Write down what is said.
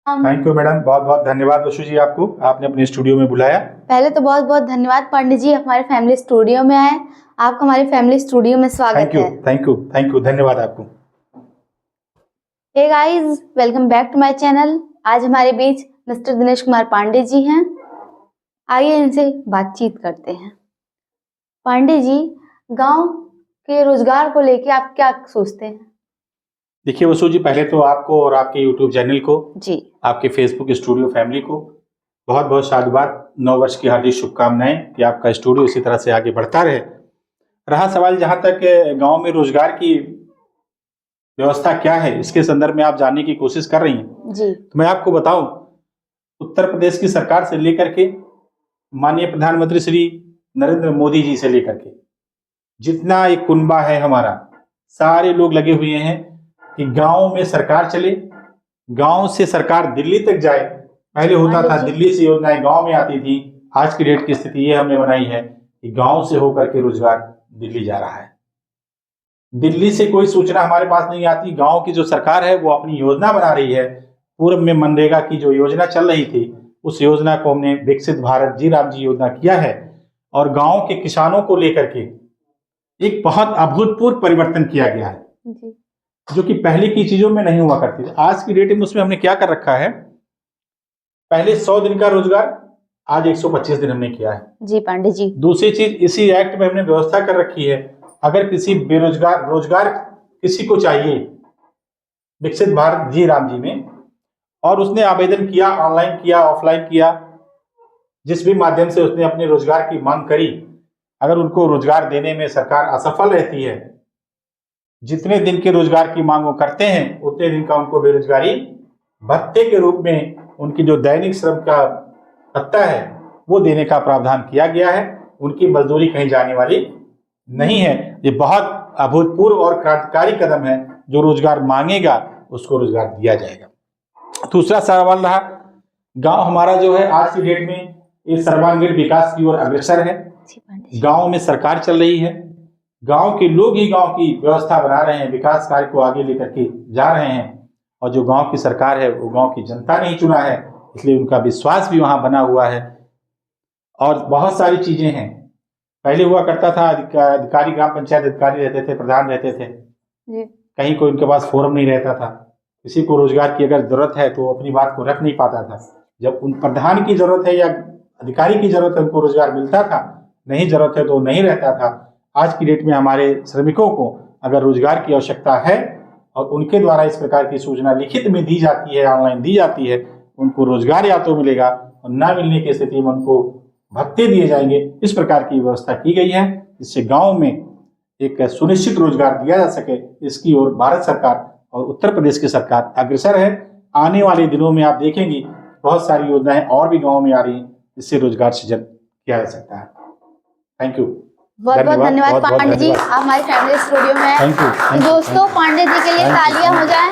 Thank you madam, बहुत बहुत धन्यवाद वसु जी, आपको आपने अपने स्टूडियो में बुलाया। पहले तो बहुत बहुत धन्यवाद पंडित जी, हमारे फैमिली स्टूडियो में आए। आपका हमारी फैमिली स्टूडियो में स्वागत है। थैंक यू, धन्यवाद आपको। Hey guys, welcome back to my channel. आज हमारे बीच मिस्टर दिनेश कुमार पांडे जी हैं। आइए इनसे बातचीत करते हैं। पांडे जी, गांव के रोजगार को लेके आप क्या सोचते हैं? देखिए वसु जी, पहले तो आपको और आपके यूट्यूब चैनल को जी, आपके फेसबुक स्टूडियो फैमिली को बहुत बहुत साधुवाद, 9 वर्ष की हार्दिक शुभकामनाएं कि आपका स्टूडियो इसी तरह से आगे बढ़ता रहे। रहा सवाल जहां तक गांव में रोजगार की व्यवस्था क्या है, इसके संदर्भ में आप जानने की कोशिश कर रही हैं जी, तो मैं आपको बताऊं, उत्तर प्रदेश की सरकार से लेकर के माननीय प्रधानमंत्री श्री नरेंद्र मोदी जी से लेकर के जितना एक कुनबा है हमारा, सारे लोग लगे हुए हैं कि गांव में सरकार चले, गांव से सरकार दिल्ली तक जाए। पहले होता था दिल्ली से योजनाएं गांव में आती थी, आज की डेट की स्थिति ये हमने बनाई है कि गांव से होकर के रोजगार दिल्ली जा रहा है। दिल्ली से कोई सूचना हमारे पास नहीं आती, गांव की जो सरकार है वो अपनी योजना बना रही है। पूर्व में मनरेगा की जो योजना चल रही थी, उस योजना को हमने विकसित भारत जी राम जी योजना किया है और गांव के किसानों को लेकर के एक बहुत अभूतपूर्व परिवर्तन किया गया है जी, जो कि पहले की चीजों में नहीं हुआ करती थी। आज की डेट में उसमें हमने क्या कर रखा है, पहले 100 दिन का रोजगार, आज 125 दिन हमने किया है। जी पांडे जी। दूसरी चीज, इसी एक्ट में हमने व्यवस्था कर रखी है, अगर किसी बेरोजगार रोजगार किसी को चाहिए विकसित भारत जी राम जी में, और उसने आवेदन किया, ऑनलाइन किया, ऑफलाइन किया, जिस भी माध्यम से उसने अपने रोजगार की मांग करी, अगर उनको रोजगार देने में सरकार असफल रहती है, जितने दिन के रोजगार की मांग वो करते हैं उतने दिन का उनको बेरोजगारी भत्ते के रूप में उनकी जो दैनिक श्रम का भत्ता है वो देने का प्रावधान किया गया है। उनकी मजदूरी कहीं जाने वाली नहीं है। ये बहुत अभूतपूर्व और क्रांतिकारी कदम है, जो रोजगार मांगेगा उसको रोजगार दिया जाएगा। दूसरा सवाल रहा, गांव हमारा जो है आज की डेट में ये सर्वांगीण विकास की ओर अग्रसर है। गांव में सरकार चल रही है, गांव के लोग ही गांव की व्यवस्था बना रहे हैं, विकास कार्य को आगे लेकर के जा रहे हैं, और जो गांव की सरकार है वो गांव की जनता ने ही चुना है, इसलिए उनका विश्वास भी वहां बना हुआ है। और बहुत सारी चीजें हैं, पहले हुआ करता था अधिकारी ग्राम पंचायत अधिकारी रहते थे, प्रधान रहते थे, कहीं कोई उनके पास फोरम नहीं रहता था, किसी को रोजगार की अगर जरूरत है तो अपनी बात को रख नहीं पाता था। जब उन प्रधान की जरूरत है या अधिकारी की जरूरत है उनको रोजगार मिलता था, नहीं जरूरत है तो नहीं रहता था। आज की डेट में हमारे श्रमिकों को अगर रोजगार की आवश्यकता है और उनके द्वारा इस प्रकार की सूचना लिखित में दी जाती है, ऑनलाइन दी जाती है, उनको रोजगार या तो मिलेगा और ना मिलने की स्थिति में उनको भत्ते दिए जाएंगे। इस प्रकार की व्यवस्था की गई है, जिससे गांव में एक सुनिश्चित रोजगार दिया जा सके। इसकी ओर भारत सरकार और उत्तर प्रदेश की सरकार अग्रसर है। आने वाले दिनों में आप देखेंगे बहुत सारी योजनाएं और भी गांव में आ रही हैं, जिससे रोजगार सृजन किया जा सकता है। थैंक यू, बहुत बहुत धन्यवाद पांडे जी, आप हमारे फैमिली स्टूडियो में हैं। Thank you. दोस्तों, पांडे जी के लिए तालियां हो जाएं।